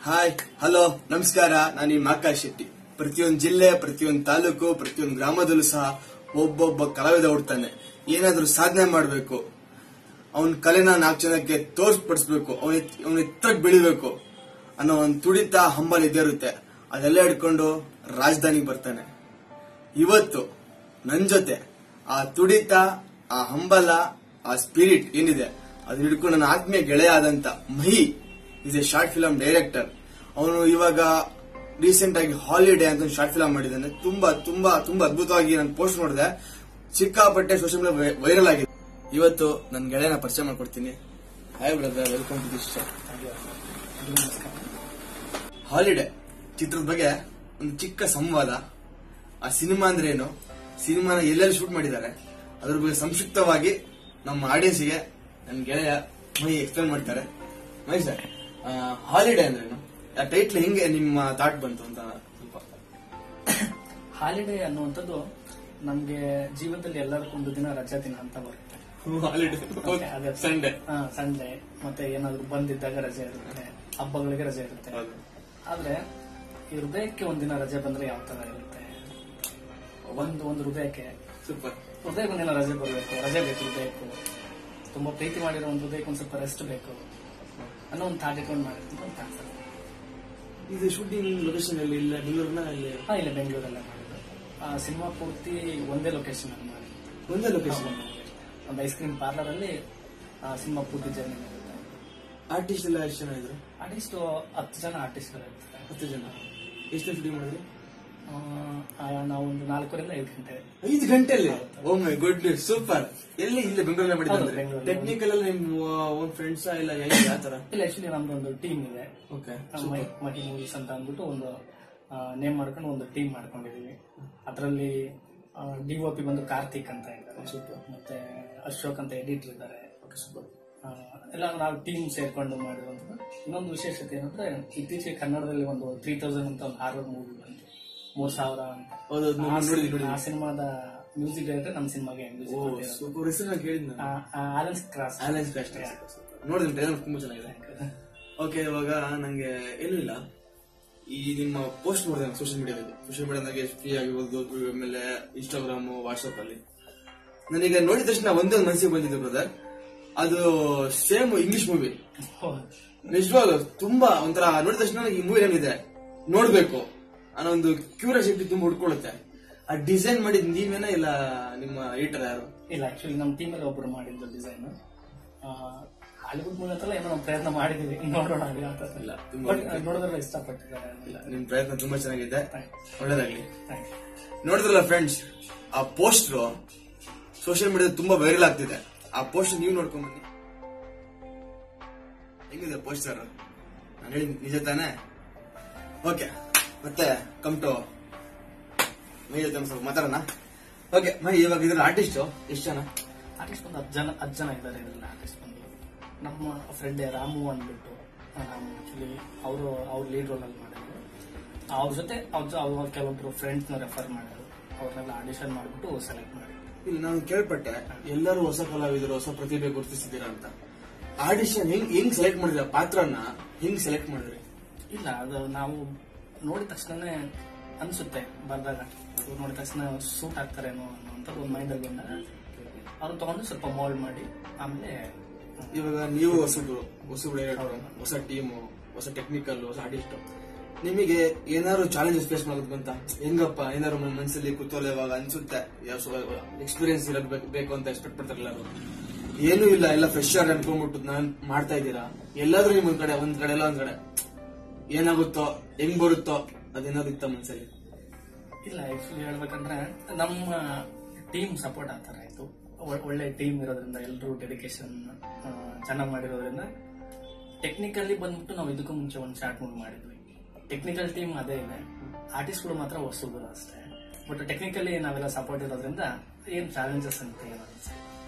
Hi, hello, ನಮಸ್ಕಾರ. ನಾನು ನಿಮ್ಮ ಆಕಾಶ್ ಶೆಟ್ಟಿ. ಪ್ರತಿಯೊಂದು ಜಿಲ್ಲೆ, ಪ್ರತಿಯೊಂದು ತಾಲೂಕು, ಪ್ರತಿಯೊಂದು ಗ್ರಾಮದಲ್ಲೂ ಸಹ ಒಬ್ಬೊಬ್ಬ ಕಲಾವಿದ ಹುಡ್ತಾನೆ. ಏನಾದ್ರೂ ಸಾಧನೆ ಮಾಡಬೇಕು, ಅವನ ಕಲೆನ 4 ಜನಕ್ಕೆ ತೋರ್ಸ್ಪಡಿಸ್ಬೇಕು, ಅವನ ಎತ್ತರಕ್ಕೆ ಬೆಳಿಬೇಕು ಅನ್ನೋ ಒಂದು ತುಡಿತ ಹಂಬಲ್ ಇದ್ದೇ ಇರುತ್ತೆ. ಅದೆಲ್ಲ ಹಿಡ್ಕೊಂಡು ರಾಜಧಾನಿಗೆ ಬರ್ತಾನೆ. ಇವತ್ತು ನನ್ ಜೊತೆ ಆ ತುಡಿತ, ಆ ಹಂಬಲ, ಆ ಸ್ಪಿರಿಟ್ ಏನಿದೆ ಅದು ಹಿಡ್ಕೊಂಡು ನನ್ನ ಆತ್ಮೀಯ ಗೆಳೆಯ ಆದಂತ Mahi is a short film director. ಅವನು ಇವಾಗ ರೀಸೆಂಟ್ ಆಗಿ ಹಾಲಿಡೇ ಅಂತ ಒಂದು ಶಾರ್ಟ್ ಫಿಲಂ ಮಾಡಿದ್ದಾನೆ. ತುಂಬಾ ತುಂಬಾ ತುಂಬಾ ಅದ್ಭುತವಾಗಿ ನಾನು ಪೋಸ್ಟ್ ನೋಡಿದೆ. ಸಿಕ್ಕಾಪಟ್ಟೆ ಸೋಷಿಯಲ್ ಮೀಡಿಯಾ ವೈರಲ್ ಆಗಿದೆ. ಇವತ್ತು ನನ್ನ ಗೆಳೆಯನ ಪರಿಚಯ ಮಾಡ್ಕೊಡ್ತೀನಿ. Hi brother, welcome to this show. Holiday ಚಿತ್ರದ ಬಗ್ಗೆ ಒಂದು ಚಿಕ್ಕ ಸಂವಾದ. ಆ ಸಿನಿಮಾ ಅಂದ್ರೆ ಏನು, ಸಿನಿಮಾನ ಎಲ್ಲೆಲ್ಲಿ ಶೂಟ್ ಮಾಡಿದ್ದಾರೆ, ಅದ್ರ ಬಗ್ಗೆ ಸಂಕ್ಷಿಪ್ತವಾಗಿ ನಮ್ಮ ಆಡಿಯನ್ಸ್ಗೆ ನನ್ನ ಗೆಳೆಯ ಮಹಿ ಎಕ್ಸ್ಪ್ಲೇನ್ ಮಾಡ್ತಾರೆ. ಮಹಿ ಸರ್, ಹಾಲಿಡೇ ಅಂದ್ರೇನು, ಆ ಟೈಟ್ಲ್ ಹೆಂಗೆ ನಿಮ್ಮ ಥಾಟ್ ಬಂತು ಅಂತ ಸ್ವಲ್ಪ. ಹಾಲಿಡೇ ಅನ್ನುವಂಥದ್ದು ನಮ್ಗೆ ಜೀವನದಲ್ಲಿ ಎಲ್ಲರಿಗೂ ಒಂದು ದಿನ ರಜಾ ದಿನ ಅಂತ ಬರುತ್ತೆ. ಹಾಲಿಡೇ ಸಂಡೇ ಸಂಡೇ ಮತ್ತೆ ಏನಾದ್ರು ಬಂದಿದ್ದಾಗ ರಜೆ ಇರುತ್ತೆ, ಹಬ್ಬಗಳಿಗೆ ರಜೆ ಇರುತ್ತೆ. ಆದ್ರೆ ಈ ಹೃದಯಕ್ಕೆ ಒಂದಿನ ರಜೆ ಬಂದ್ರೆ ಯಾವ ತರ ಇರುತ್ತೆ? ಒಂದು ಹೃದಯಕ್ಕೆ ಒಂದಿನ ರಜೆ ಬರಬೇಕು, ರಜೆ ಬೇಕು ಹೃದಯಕ್ಕೂ. ತುಂಬಾ ಪ್ರೀತಿ ಮಾಡಿರೋ ಒಂದು ಹೃದಯಕ್ಕೆ ಒಂದ್ ಸ್ವಲ್ಪ ರೆಸ್ಟ್ ಬೇಕು ಅನ್ನೋ ಒಂದು ಥಾಟ್ ಇಟ್ಕೊಂಡು ಮಾಡಿರ್ತೀನಿ ಅಂತ ಅನ್ಸುತ್ತೆ. ಇದು ಶೂಟಿಂಗ್ ಲೊಕೇಶನ್ ಅಲ್ಲಿ ಇಲ್ಲ ಬೆಂಗಳೂರಿನ? ಇಲ್ಲ, ಬೆಂಗಳೂರಲ್ಲೇ ಮಾಡಿದ್ದು. ಸಿನಿಮಾ ಪೂರ್ತಿ ಒಂದೇ ಲೊಕೇಶನ್ ಅಲ್ಲಿ ಮಾಡಿದ್ದು. ಒಂದೇ ಲೊಕೇಶನ್, ಒಂದು ಐಸ್ ಕ್ರೀಮ್ ಪಾರ್ಲರ್ ಅಲ್ಲಿ ಸಿನಿಮಾ ಪೂರ್ತಿ ಜರ್ನಿ ಇರುತ್ತೆ. ಆರ್ಟಿಸ್ಟ್ ಎಲ್ಲ ಎಷ್ಟು ಜನ ಇದ್ರು? ಆರ್ಟಿಸ್ಟ್ 10 ಜನ ಆರ್ಟಿಸ್ಟ್ಗಳು ಇರ್ತಾರೆ. 10 ಜನ. ಎಷ್ಟು ಶೂಟಿಂಗ್ ಮಾಡಿದ್ರಿ? ನಾವು ಒಂದು 4ರಿಂದ 5 ಗಂಟೆ. 5 ಗಂಟೆಯಲ್ಲಿ? ಓ ಮೈ ಗುಡ್ ನ್ಯೂಸ್, ಸೂಪರ್. ಎಲ್ಲಿ? ಇಲ್ಲಿ ಬೆಂಗಳೂರಲ್ಲಿ ಮಾಡಿದ್ರೆ? ಬೆಂಗಳೂರು. ಟೆಕ್ನಿಕಲ್ ಅಲ್ಲಿ ನಿಮ್ ಓನ್ ಫ್ರೆಂಡ್ಸ್ ಇಲ್ಲ ಯಾವ ತರ? ಇಲ್ಲ, ಆಕ್ಚುಲಿ ನಮ್ದು ಒಂದು ಟೀಮ್ ಇದೆ. ಓಕೆ, ಮಹಿ ಮೂವೀಸ್ ಅಂತ ಅಂದ್ಬಿಟ್ಟು ಒಂದು ನೇಮ್ ಮಾಡ್ಕೊಂಡು ಒಂದು ಟೀಮ್ ಮಾಡ್ಕೊಂಡಿದೀವಿ. ಅದರಲ್ಲಿ ಡಿಒಪಿ ಬಂದು ಕಾರ್ತಿಕ್ ಅಂತ ಇದ್ದಾರೆ, ಮತ್ತೆ ಅಶೋಕ್ ಅಂತ ಎಡಿಟರ್ ಇದ್ದಾರೆ. ಎಲ್ಲ ನಾವು ಟೀಮ್ ಸೇರ್ಕೊಂಡು ಮಾಡಿರುವಂತದ್ದು. ಇನ್ನೊಂದು ವಿಶೇಷತೆ ಏನಂದ್ರೆ, ಇತ್ತೀಚೆಗೆ ಕನ್ನಡದಲ್ಲಿ ಒಂದು 3000 ಅಂತ ಒಂದು ಹಾರರ್ ಮೂವಿ ಬಂತು, 3000 ಅಂತ. ಆ ಸಿನಿಮಾದ ಮ್ಯೂಸಿಕ್ ಡೈರೆಕ್ಟರ್ ನಮ್ಮ ಸಿನಿಮಾಗೆ ಆಲೆನ್ಸ್ ಕ್ರಾಸ್ ನೋಡಿದ್ರೆ ತುಂಬಾ ಚೆನ್ನಾಗಿದೆ. ಓಕೆ, ಇವಾಗ ನಂಗೆ ಏನೂ ಇಲ್ಲ, ಈ ನಿಮ್ಮ ಪೋಸ್ಟ್ ನೋಡಿದೆ ಸೋಷಿಯಲ್ ಮೀಡಿಯಾದಾಗೆ ಫ್ರೀ ಆಗಿರ್ಬೋದು, ಆಮೇಲೆ ಇನ್ಸ್ಟಾಗ್ರಾಮ್, ವಾಟ್ಸ್ಆಪ್ ಅಲ್ಲಿ ನನಗೆ ನೋಡಿದ ತಕ್ಷಣ ಒಂದೇ ಒಂದು ಮನಸ್ಸಿಗೆ ಬಂದಿದೆ ಬ್ರದರ್. ಅದು ಸೇಮ್ ಇಂಗ್ಲಿಷ್ ಮೂವಿ. ನಿಜವಾಗ್ಲು ತುಂಬಾ ಒಂಥರ ನೋಡಿದ ತಕ್ಷಣ ಈ ಮೂವಿ ಏನಿದೆ ನೋಡ್ಬೇಕು ಅನ್ನೋ ಒಂದು ಕ್ಯೂರಿಯಾಸಿಟಿ ತುಂಬಾ ಹುಡ್ಕೊಳ್ಳುತ್ತೆ. ಆ ಡಿಸೈನ್ ಮಾಡಿದ್ ನೀವೇನ ಇಲ್ಲ ನಿಮ್ಮ ಎಡಿಟರ್ ಯಾರು? ಇಲ್ಲ, ಆಕ್ಚುಲಿ ನಮ್ಮ ಟೀಮ್ ಅಲ್ಲಿ ಒಬ್ರು ಮಾಡಿದ್ದು ಡಿಸೈನ್. ಹಾಲಿವುಡ್ ಮೂವಿ ಅಂತಲ್ಲ, ಏನೋ ನಾವು ಪ್ರಯತ್ನ ಮಾಡಿದೀವಿ, ನೋಡೋಣ ನೋಡಿದ್ರೆ ಇಷ್ಟಪಟ್ಟಿದ್ದಾರೆ. ಇಲ್ಲ, ನಿಮ್ ಪ್ರಯತ್ನ ತುಂಬಾ ಚೆನ್ನಾಗಿದೆ, ಒಳ್ಳೇದಾಗ್ಲಿ. ನೋಡಿದ್ರಲ್ಲ ಫ್ರೆಂಡ್ಸ್, ಆ ಪೋಸ್ಟರ್ ಸೋಷಿಯಲ್ ಮೀಡಿಯಾದ ತುಂಬಾ ವೈರಲ್ ಆಗ್ತಿದೆ. ಆ ಪೋಸ್ಟರ್ ನೀವು ನೋಡ್ಕೊಂಡ್ ಬನ್ನಿ, ಹೆಂಗಿದೆ ಪೋಸ್ಟರ್? ನಾನು ಹೇಳಿ ನಿಜ ತಾನೆ? ಓಕೆ, ಮತ್ತೆ ಕಮ್ ಟು ಮೈ ಜೊತೆ ಸ್ವಲ್ಪ ಮಾತಾಡೋಣ. ಓಕೆ ಮೈ, ಇವಾಗ ಇದ್ರ ಆರ್ಟಿಸ್ಟ್ ಎಷ್ಟು ಜನ? ಆರ್ಟಿಸ್ಟ್ ಒಂದು 10 ಜನ ಇದ್ದಾರೆ. ಇದರಲ್ಲಿ ಆರ್ಟಿಸ್ಟ್ ಬಂದು ನಮ್ಮ ಫ್ರೆಂಡ್ ರಾಮು ಅಂದ್ಬಿಟ್ಟು, ಆಕ್ಚುಲಿ ಅವ್ರು ಲೀಡ್ ರೋಲ್ ಅಲ್ಲಿ ಮಾಡಿದ್ರು. ಅವ್ರ ಜೊತೆ ಅವ್ರ ಕೆಲವೊಬ್ರು ಫ್ರೆಂಡ್ಸ್ ನ ರೆಫರ್ ಮಾಡಿದ್ರು. ಅವ್ರನ್ನೆಲ್ಲ ಆಡಿಷನ್ ಮಾಡ್ಬಿಟ್ಟು ಸೆಲೆಕ್ಟ್ ಮಾಡಿದ್ರು. ಇಲ್ಲಿ ನಾನು ಕೇಳ್ಪಟ್ಟೆ, ಎಲ್ಲರೂ ಹೊಸ ಕಲಾವಿದರು, ಹೊಸ ಪ್ರತಿಭೆ ಗುರುತಿಸಿದ್ದೀರಾ ಅಂತ. ಆಡಿಷನ್ ಹೆಂಗ್ ಸೆಲೆಕ್ಟ್ ಮಾಡಿದ್ರ? ಪಾತ್ರನ ಹೆಂಗ್ ಸೆಲೆಕ್ಟ್ ಮಾಡಿದ್ರಿ? ಇಲ್ಲ, ಅದು ನಾವು ನೋಡಿದ ತಕ್ಷಣನೇ ಅನ್ಸುತ್ತೆ, ಬರ್ದಾಗ ನೋಡಿದ ತಕ್ಷಣ ಸೂಟ್ ಆಗ್ತಾರೇನೋ ಅನ್ನೋಂತ ಒಂದು ಮೈಂಡ್ ಅಲ್ಲಿ ಬಂದಾಗ ಅವ್ರು ತಗೊಂಡು ಸ್ವಲ್ಪ ಮೋಲ್ಡ್ ಮಾಡಿ ಆಮೇಲೆ. ಇವಾಗ ನೀವು ಹೊಸ ಟೀಮು, ಹೊಸ ಟೆಕ್ನಿಕಲ್, ಹೊಸ ಆರ್ಟಿಸ್ಟ್, ನಿಮಗೆ ಏನಾದ್ರು ಚಾಲೆಂಜಸ್ ಫೇಸ್ ಮಾಡೋದು ಅಂತ ಹೆಂಗಪ್ಪ? ಏನಾದ್ರು ಮನಸ್ಸಲ್ಲಿ ಕೂತೋಲ್ಲ ಇವಾಗ ಅನ್ಸುತ್ತೆ, ಎಕ್ಸ್ಪೀರಿಯನ್ಸ್ ಬೇಕು ಅಂತ ಎಕ್ಸ್ಪೆಕ್ಟ್ ಪಡ್ತಾರಲ್ಲ, ಏನೂ ಇಲ್ಲ, ಎಲ್ಲ ಫ್ರೆಶ್ ಆಗಿ ಅನ್ಕೊಂಡ್ಬಿಟ್ಟು ನಾನ್ ಮಾಡ್ತಾ ಇದ್ದೀರಾ? ಎಲ್ಲಾದ್ರೂ ನಿಮ್ ಒಂದ್ ಕಡೆ ಎಲ್ಲ ಒಂದ್ ಕಡೆ ಏನಾಗುತ್ತೋ, ಹೆಂಗ್ ಬರುತ್ತೋ ಅದೇನಾದ್ರು ಇತ್ತ ಮನ್ಸಲ್ಲಿ? ಇಲ್ಲ, ಆಕ್ಚುಲಿ ಹೇಳ್ಬೇಕಂದ್ರೆ ನಮ್ಮ ಟೀಮ್ ಸಪೋರ್ಟ್ ಆಗ್ತಾರೆ. ಆಯ್ತು, ಒಳ್ಳೆ ಟೀಮ್ ಇರೋದ್ರಿಂದ, ಎಲ್ಲರೂ ಡೆಡಿಕೇಶನ್ ಚೆನ್ನಾಗಿ ಮಾಡಿರೋದ್ರಿಂದ. ಟೆಕ್ನಿಕಲಿ ಬಂದ್ಬಿಟ್ಟು ನಾವು ಇದಕ್ಕೂ ಮುಂಚೆ ಒಂದು ಶಾರ್ಟ್ ಮೂವಿ ಮಾಡಿದ್ವಿ. ಟೆಕ್ನಿಕಲ್ ಟೀಮ್ ಅದೇ ಇದೆ, ಆರ್ಟಿಸ್ಟ್ಗಳು ಮಾತ್ರ ಹೊಸಬರು ಅಷ್ಟೇ. ಬಟ್ ಟೆಕ್ನಿಕಲಿ ನಾವೆಲ್ಲ ಸಪೋರ್ಟ್ ಇರೋದ್ರಿಂದ ಏನ್ ಚಾಲೆಂಜಸ್ ಅಂತ ಏನು.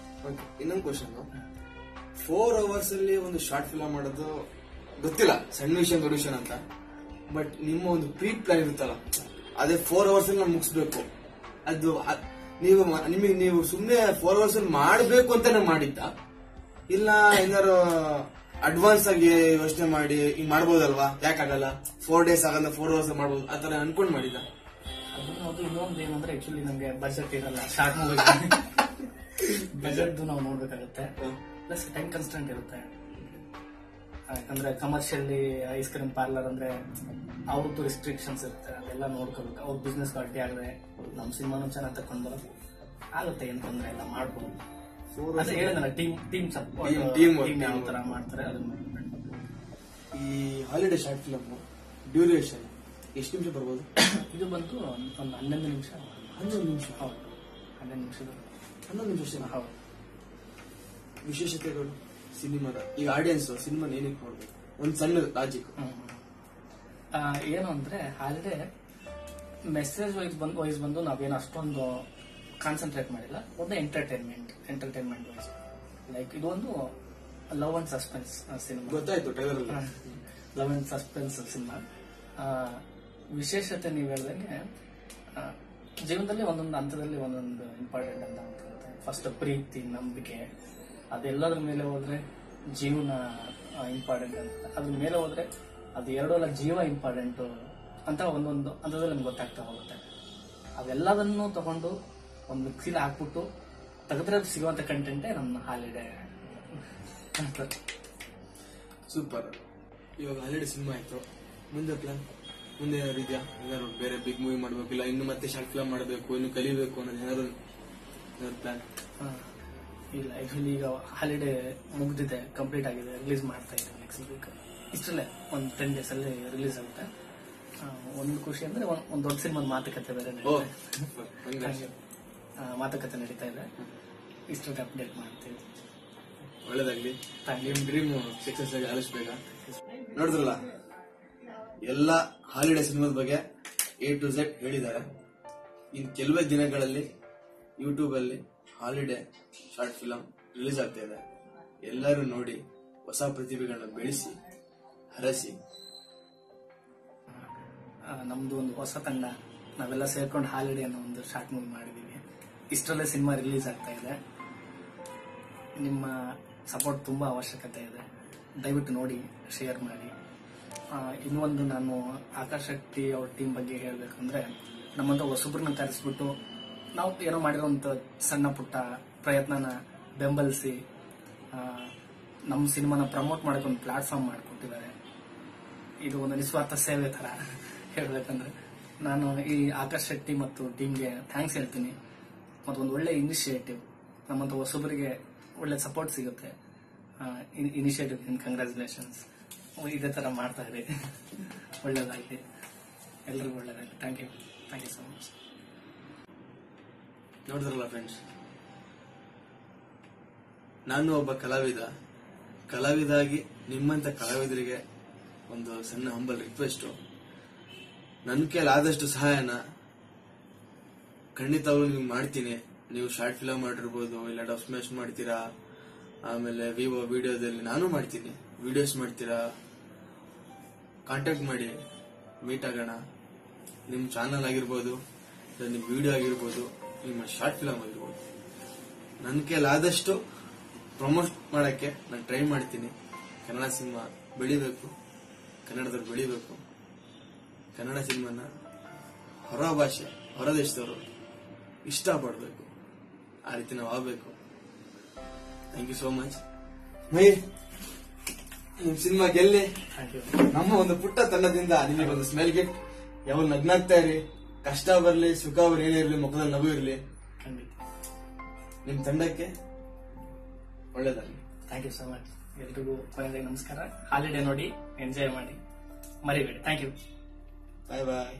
ಇನ್ನೊಂದು ಕ್ವಶನ್, 4 hours ಅಲ್ಲಿ ಒಂದು ಶಾರ್ಟ್ ಫಿಲಂ ಮಾಡೋದು ಗೊತ್ತಿಲ್ಲ, ಸಣ್ಣ ವಿಷಯ ದೊಡ್ಡ ವಿಷಯ ಅಂತ. ಬಟ್ ನಿಮ್ಮ ಒಂದು ಪ್ರೀ ಪ್ಲಾನ್ ಇರುತ್ತಲ್ಲ, ಅದೇ 4 hours ಅಲ್ಲಿ ನಾವು ಮುಗಿಸ್ಬೇಕು. ಅದು ನೀವು ಸುಮ್ಮನೆ 4 hours ಅಲ್ಲಿ ಮಾಡಬೇಕು ಅಂತಾನೆ ಮಾಡಿದ್ದ, ಇಲ್ಲ ಏನಾರು ಅಡ್ವಾನ್ಸ್ ಆಗಿ ಯೋಚನೆ ಮಾಡಿ ಹಿಂಗ್ ಮಾಡ್ಬೋದಲ್ವಾ? ಯಾಕಾಗಲ್ಲ? 4 days ಆಗಲ್ಲ, 4 hours ಮಾಡ್ಬೋದು, ಆತರ ಅನ್ಕೊಂಡ್ ಮಾಡಿದ. ಅದು ಇನ್ನೊಂದು ಏನಂದ್ರೆ ಆಕ್ಚುಲಿ ನಮ್ಗೆ ಬಜೆಟ್ ಇರಲ್ಲ ಶಾರ್ಟ್ ಮೂವಿ. ಬಜೆಟ್ ನಾವು ನೋಡ್ಬೇಕಾಗುತ್ತೆ, ಪ್ಲಸ್ ಟೈಮ್ ಕನ್ಸ್ಟೆಂಟ್ ಇರುತ್ತೆ. ಯಾಕಂದ್ರೆ ಕಮರ್ಷಿಯಲಿ ಐಸ್ ಕ್ರೀಮ್ ಪಾರ್ಲರ್ ಅಂದ್ರೆ ಅವ್ರದ್ದು ರಿಸ್ಟ್ರಿಕ್ಷನ್ಸ್ ಇರುತ್ತೆ, ಅದೆಲ್ಲ ನೋಡ್ಕೋಬೇಕು. ಅವ್ರ ಬಿಸ್ನೆಸ್ ಅಡ್ಡಿ ಆಗದೆ ನಮ್ ಸಿನಿಮಾನು ಚೆನ್ನಾಗಿ ತಕೊಂಡ್ ಬರೋದು ಆಗುತ್ತೆ, ಏನ್ ತೊಂದ್ರೆ ಇಲ್ಲ, ಮಾಡ್ಬೋದು. ಅದೇ ಹೇಳಿದ್ನಲ್ಲ, ಟೀಮ್ ಸಪೋರ್ಟ್, ಟೀಮ್ ಯಾವ ತರ ಮಾಡ್ತಾರೆ ಅದನ್ನ. ಈ ಹಾಲಿಡೇ ಶಾರ್ಟ್ ಫಿಲಮ್ ಡ್ಯೂರೇಷನ್ ಎಷ್ಟು ನಿಮಿಷ ಬರ್ಬೋದು? ಇದು ಬಂದು ಒಂದು 11 ನಿಮಿಷ. 11 ನಿಮಿಷ? ಹೌದು, 11 ನಿಮಿಷದ. 11 ನಿಮಿಷ. ಹೌದು. ವಿಶೇಷತೆಗಳು ಸಿನಿಮಾದ, ಈಗ ಆಡಿಯನ್ಸ್ ಸಿನಿಮಾ ಏನಕ್ಕೆ ನೋಡ್ಬೇಕು? ಒಂದ್ ಸಣ್ಣ ಲಾಜಿಕ್ ಏನು ಅಂದ್ರೆ, ಹಾಲಿಡೇ ಮೆಸೇಜ್ ವೈಸ್ ಬಂದು ನಾವೇನು ಅಷ್ಟೊಂದು ಕಾನ್ಸಂಟ್ರೇಟ್ ಮಾಡಿಲ್ಲ. ಒಂದು ಎಂಟರ್ಟೈನ್ಮೆಂಟ್ ವೈಸ್, ಲೈಕ್ ಇದು ಒಂದು ಲವ್ ಅಂಡ್ ಸಸ್ಪೆನ್ಸ್ ಸಿನಿಮಾ. ಗೊತ್ತಾಯ್ತು trailer. Love and suspense cinema. ವಿಶೇಷತೆ ನೀವು ಹೇಳ್ದಂಗೆ ಜೀವನದಲ್ಲಿ ಒಂದೊಂದು ಹಂತದಲ್ಲಿ ಒಂದೊಂದು ಇಂಪಾರ್ಟೆಂಟ್ ಅಂತ ಅನ್ಸುತ್ತೆ. ಫಸ್ಟ್ ಪ್ರೀತಿ, ನಂಬಿಕೆ, ಅದೆಲ್ಲದ್ರ ಮೇಲೆ ಹೋದ್ರೆ ಜೀವನ ಇಂಪಾರ್ಟೆಂಟ್ ಅಂತ, ಅದ್ರ ಮೇಲೆ ಹೋದ್ರೆ ಅದು ಎರಡೂ ಅಲ್ಲ, ಜೀವ ಇಂಪಾರ್ಟೆಂಟ್ ಅಂತ ಒಂದೊಂದು ಹಂತದಲ್ಲಿ ನಮ್ಗೆ ಗೊತ್ತಾಗ್ತಾ ಹೋಗುತ್ತೆ. ಅವೆಲ್ಲದನ್ನು ತಗೊಂಡು ಒಂದು ಮಿಕ್ಸಿಲಿ ಹಾಕ್ಬಿಟ್ಟು ತೆಗೆದ್ರೆ ಸಿಗುವಂತ ಕಂಟೆಂಟೇ ನಮ್ಮ ಹಾಲಿಡೇ. ಸೂಪರ್. ಇವಾಗ ಹಾಲಿಡೇ ಸಿನಿಮಾ ಆಯ್ತು, ಮುಂದೆ ಪ್ಲಾನ್? ಮುಂದೆ ಏನಾದ್ರು ಇದೆಯಾ? ಏನಾದ್ರು ಬೇರೆ ಬಿಗ್ ಮೂವಿ ಮಾಡ್ಬೇಕು, ಇಲ್ಲ ಇನ್ನು ಮತ್ತೆ ಶಾರ್ಟ್ ಫಿಲ್ಮ್ ಮಾಡಬೇಕು, ಇನ್ನು ಕಲಿಬೇಕು ಅನ್ನೋದು ಏನಾದ್ರು ಪ್ಲಾನ್? ಇಲ್ಲ, ಆಕ್ಚುಲಿ ಈಗ ಹಾಲಿಡೇ ಮುಗ್ದಿದೆ, ಕಂಪ್ಲೀಟ್ ಆಗಿದೆ, ರಿಲೀಸ್ ಮಾಡ್ತಾ ಇದ್ದಾರೆ ನೆಕ್ಸ್ಟ್ ವೀಕ್. ಇಷ್ಟಲ್ಲೇ ಒಂದು 10 days ಅಲ್ಲಿ ರಿಲೀಸ್ ಆಗುತ್ತೆ. ಒಂದು ಖುಷಿ ಅಂದ್ರೆ ಒಂದು ದೊಡ್ಡ ಸಿನಿಮಾದ ಮಾತುಕತೆ ಬೇರೆ ಮಾತುಕತೆ ನಡೀತಾ ಇದೆ. ಇಷ್ಟೊಂದು ಅಪ್ಡೇಟ್ ಮಾಡ್ತೀವಿ. ಒಳ್ಳೇದಾಗ್ಲಿ, ನಿಮ್ ಡ್ರೀಮ್ ಸಕ್ಸಸ್ ಆಗಿ ಆಲಿಸ್ಬೇಕ. ನೋಡಿದ್ರಲ್ಲ, ಎಲ್ಲ ಹಾಲಿಡೇ ಸಿನಿಮಾದ ಬಗ್ಗೆ A to Z ಹೇಳಿದ್ದಾರೆ. ಇನ್ ಕೆಲವೇ ದಿನಗಳಲ್ಲಿ ಯೂಟ್ಯೂಬ್ ಅಲ್ಲಿ ಹಾಲಿಡೇ ಶಾರ್ಟ್ ಫಿಲಂ ರಿಲೀಸ್ ಆಗ್ತಾ ಇದೆ. ಎಲ್ಲರೂ ನೋಡಿ ಹೊಸ ಪ್ರತಿಭೆಗಳನ್ನ ಬೆಳೆಸಿ ಹರಸಿ. ನಮ್ದು ಒಂದು ಹೊಸ ತಂಡ, ನಾವೆಲ್ಲ ಸೇರ್ಕೊಂಡು ಹಾಲಿಡೇ ಅನ್ನೋ ಒಂದು ಶಾರ್ಟ್ ಮೂವಿ ಮಾಡಿದೀವಿ. ಇಷ್ಟರಲ್ಲೇ ಸಿನಿಮಾ ರಿಲೀಸ್ ಆಗ್ತಾ ಇದೆ. ನಿಮ್ಮ ಸಪೋರ್ಟ್ ತುಂಬಾ ಅವಶ್ಯಕತೆ ಇದೆ. ದಯವಿಟ್ಟು ನೋಡಿ, ಶೇರ್ ಮಾಡಿ. ಇನ್ನೊಂದು, ನಾನು ಆಕಾಶ್ ಶೆಟ್ಟಿ ಅವ್ರ ಟೀಮ್ ಬಗ್ಗೆ ಹೇಳ್ಬೇಕಂದ್ರೆ, ನಮ್ಮಂತ ಹೊಸಬ್ರನ್ನ ಕರೆಸ್ಬಿಟ್ಟು ನಾವು ಏನೋ ಮಾಡಿರೋಂಥ ಸಣ್ಣ ಪುಟ್ಟ ಪ್ರಯತ್ನನ ಬೆಂಬಲಿಸಿ ನಮ್ಮ ಸಿನಿಮಾನ ಪ್ರಮೋಟ್ ಮಾಡಕ್ಕೆ ಒಂದು ಪ್ಲಾಟ್ಫಾರ್ಮ್ ಮಾಡಿಕೊಟ್ಟಿದ್ದಾರೆ. ಇದು ಒಂದು ನಿಸ್ವಾರ್ಥ ಸೇವೆ ತರ ಹೇಳ್ಬೇಕಂದ್ರೆ. ನಾನು ಈ ಆಕಾಶ್ ಶೆಟ್ಟಿ ಮತ್ತು ಟೀಮ್ಗೆ ಥ್ಯಾಂಕ್ಸ್ ಹೇಳ್ತೀನಿ. ಮತ್ತು ಒಂದು ಒಳ್ಳೆ ಇನಿಷಿಯೇಟಿವ್, ನಮ್ಮಂತ ಹೊಸಬರಿಗೆ ಒಳ್ಳೆ ಸಪೋರ್ಟ್ ಸಿಗುತ್ತೆ. Initiative congratulations. ಇದೇ ತರ ಮಾಡ್ತಾ ಇರಿ, ಒಳ್ಳೇದಾಗಲಿ, ಎಲ್ರಿಗೂ ಒಳ್ಳೇದಾಗಲಿ. Thank you so much. ನೋಡಿದ್ರಲ್ಲ ಫ್ರೆಂಡ್ಸ್, ನಾನು ಒಬ್ಬ ಕಲಾವಿದಾಗಿ ನಿಮ್ಮಂತ ಕಲಾವಿದರಿಗೆ ಒಂದು ಸಣ್ಣ ಹಂಬಲ್ ರಿಕ್ವೆಸ್ಟ್. ನನ್ನ ಕೈಲಾದಷ್ಟು ಸಹಾಯನ ಖಂಡಿತವಾಗ್ಲೂ ನೀವು ಮಾಡ್ತೀನಿ. ನೀವು ಶಾರ್ಟ್ ಫಿಲಮ್ ಮಾಡಿರ್ಬೋದು, ಇಲ್ಲ ಡಬ್ ಸ್ಮ್ಯಾಶ್ ಮಾಡ್ತೀರಾ, ಆಮೇಲೆ ವಿವೋ ವಿಡಿಯೋದಲ್ಲಿ ನಾನು ಮಾಡ್ತೀನಿ, ವಿಡಿಯೋಸ್ ಮಾಡ್ತೀರಾ, ಕಾಂಟ್ಯಾಕ್ಟ್ ಮಾಡಿ, ಮೀಟ್ ಆಗೋಣ. ನಿಮ್ಮ ಚಾನಲ್ ಆಗಿರ್ಬೋದು, ನಿಮ್ಮ ವಿಡಿಯೋ ಆಗಿರ್ಬೋದು, ನಿಮ್ಮ ಶಾರ್ಟ್ ಫಿಲಮ್ ಆಗಿರ್ಬೋದು, ನನ್ನ ಕೈಲಾದಷ್ಟು ಪ್ರಮೋಟ್ ಮಾಡಕ್ಕೆ ನಾನು ಟ್ರೈ ಮಾಡ್ತೀನಿ. ಕನ್ನಡ ಸಿನಿಮಾ ಬೆಳಿಬೇಕು, ಕನ್ನಡದವ್ರು ಬೆಳಿಬೇಕು, ಕನ್ನಡ ಸಿನಿಮಾನ ಹೊರ ಭಾಷೆ, ಹೊರ ದೇಶದವರು ಇಷ್ಟಪಡ್ಬೇಕು. ಆ ರೀತಿ ನಾವು ಆಗ್ಬೇಕು. Thank you so much. ನಿಮ್ ಸಿನಿಮಾ ಗೆಲ್ಲಿ, ನಮ್ಮ ಒಂದು ಪುಟ್ಟ ತಂಡದಿಂದ ನಿಮಗೆ ಒಂದು ಸ್ಮೆಲ್ ಗಿಫ್ಟ್. ಯಾವಾಗ ನಗ್ನಾಗ್ತಾ ಇರಿ, ಕಷ್ಟ ಬರ್ಲಿ ಸುಖ ಬರ್ಲಿ, ಏನೇ ಇರ್ಲಿ, ಮುಖದಲ್ಲಿ ನಗು ಇರ್ಲಿ. ನಿಮ್ ತಂಡಕ್ಕೆ ಒಳ್ಳೇದಾಗಲಿ. Thank you so much. ಎಲ್ರಿಗೂ ಕೊನೆಯದಾಗಿ ನಮಸ್ಕಾರ. ಹಾಲಿಡೇ ನೋಡಿ, ಎಂಜಾಯ್ ಮಾಡಿ, ಮರಿಬೇಡಿ. Thank you. Bye bye.